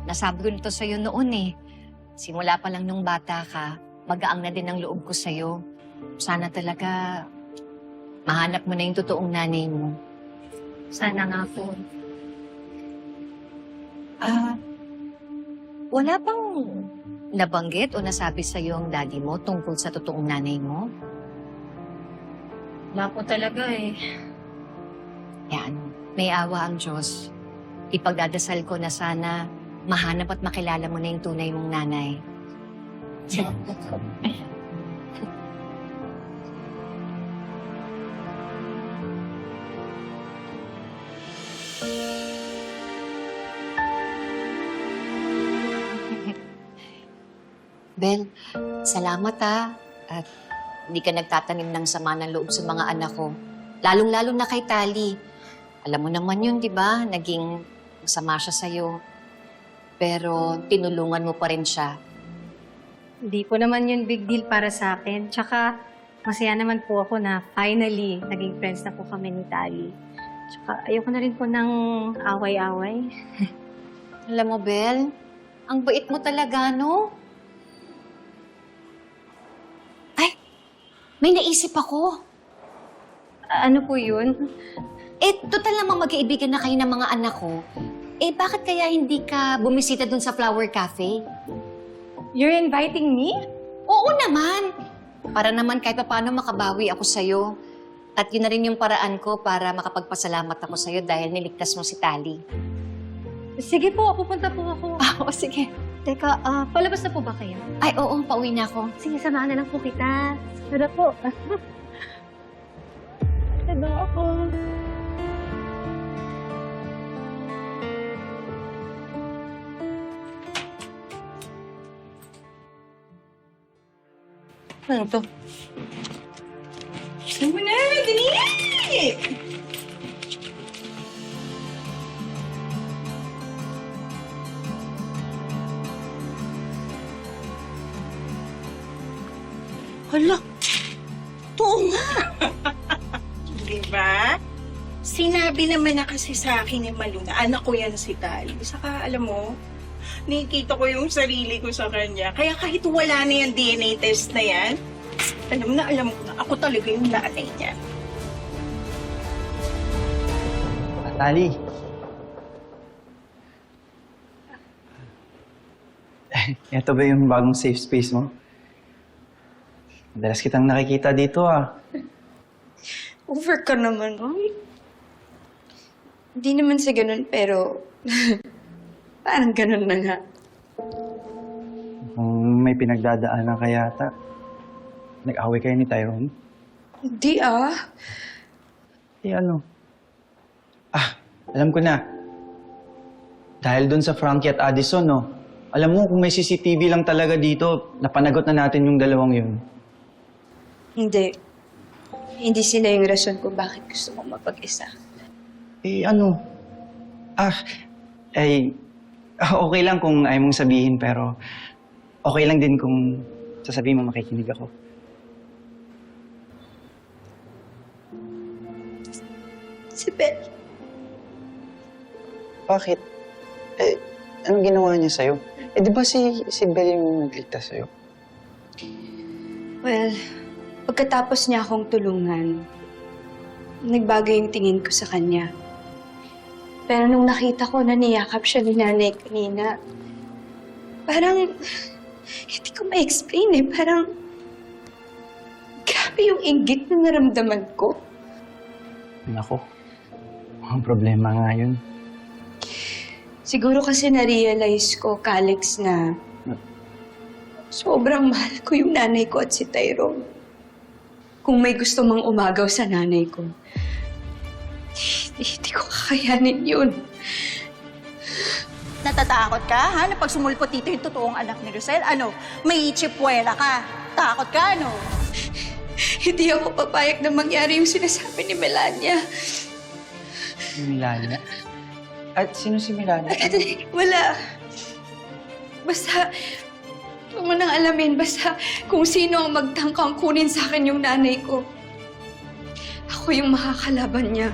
nasabi ko nito sa'yo noon eh. Simula pa lang nung bata ka, magaang na din ang loob ko sa'yo. Sana talaga mahanap mo na yung totoong nanay mo. Sana nga po. Wala bang nabanggit o nasabi sa'yo ang daddy mo tungkol sa totoong nanay mo? Wala po talaga eh. Yan, may awa ang Diyos. Ipagdadasal ko na sana mahanap at makilala mo na yung tunay mong nanay. Bel, salamat at hindi ka nagtatanim ng sama ng loob sa mga anak ko. Lalong-lalo na kay Tali. Alam mo naman yun, di ba? Naging masama siya sa'yo. Pero tinulungan mo pa rin siya. Hindi po naman yun big deal para sa akin. Tsaka, masaya naman po ako na finally, naging friends na po kami ni Tali. Tsaka, ayoko na rin po ng away-away. Alam mo, Bel, ang bait mo talaga, no? Ay, may naisip ako. Ano po yun? Total namang mag-iibigan na kayo ng mga anak ko. Bakit kaya hindi ka bumisita dun sa Flower Cafe? You're inviting me? Oo naman. Para naman kahit paano makabawi ako sa'yo. At yun na rin yung paraan ko para makapagpasalamat ako sa'yo dahil niligtas mo si Tali. Sige po, pupunta po ako. Oo, sige. Teka, palabas na po ba kayo? Ay, oo, pauwi na ako. Sige, samahan na lang po kita. Sada po. Sada ako. Ano to? Saan mo na? Dali! Hala! Oo nga! Diba? Sinabi naman na kasi sa akin ni Malu na anak ko yan si Tali. Saka alam mo, nakikita ko yung sarili ko sa kanya. Kaya kahit wala na yung DNA test na yan, alam ko na ako talaga yung nanay niya. Tali. Ito ba yung bagong safe space mo? Madalas kitang nakikita dito Over ka naman, oy. Hindi naman sa ganun, pero parang ganun na nga. Kung may pinagdadaanan ka yata, nag-away kayo ni Tyrone? Hindi Ano? Alam ko na. Dahil doon sa Frankie at Addison, no? Alam mo, kung may CCTV lang talaga dito, napanagot na natin yung dalawang yun. Hindi. Hindi sila yung rason kung bakit gusto mong mapag-isa. Okay lang kung ayaw mong sabihin, pero okay lang din kung sasabihin mo makikinig ako. Si Bel. Bakit? Anong ginawa niya sa'yo? Di ba si Belle yung nagligtas sa'yo? Well, pagkatapos niya akong tulungan, nagbago yung tingin ko sa kanya. Pero nung nakita ko na niyakap siya ni nanay kanina, parang hindi ko ma-explain Parang grabe yung inggit na naramdaman ko. Nako, ang problema nga yun. Siguro kasi na-realize ko, Calix, na sobrang mahal ko yung nanay ko at si Tyrone. Kung may gusto mang umagaw sa nanay ko, hindi ko kakayanin yun. Natatakot ka, ha? Na pag sumulpot dito yung totoong anak ni Rosel, may chipwera ka. Takot ka, Hindi ako papayag na mangyari yung sinasabi ni Melania. Melania? At sino si Melania? Wala. Basta, huwag mo nang alamin. Basta kung sino ang magtangkang kunin sa akin yung nanay ko. Ako yung makakalaban niya.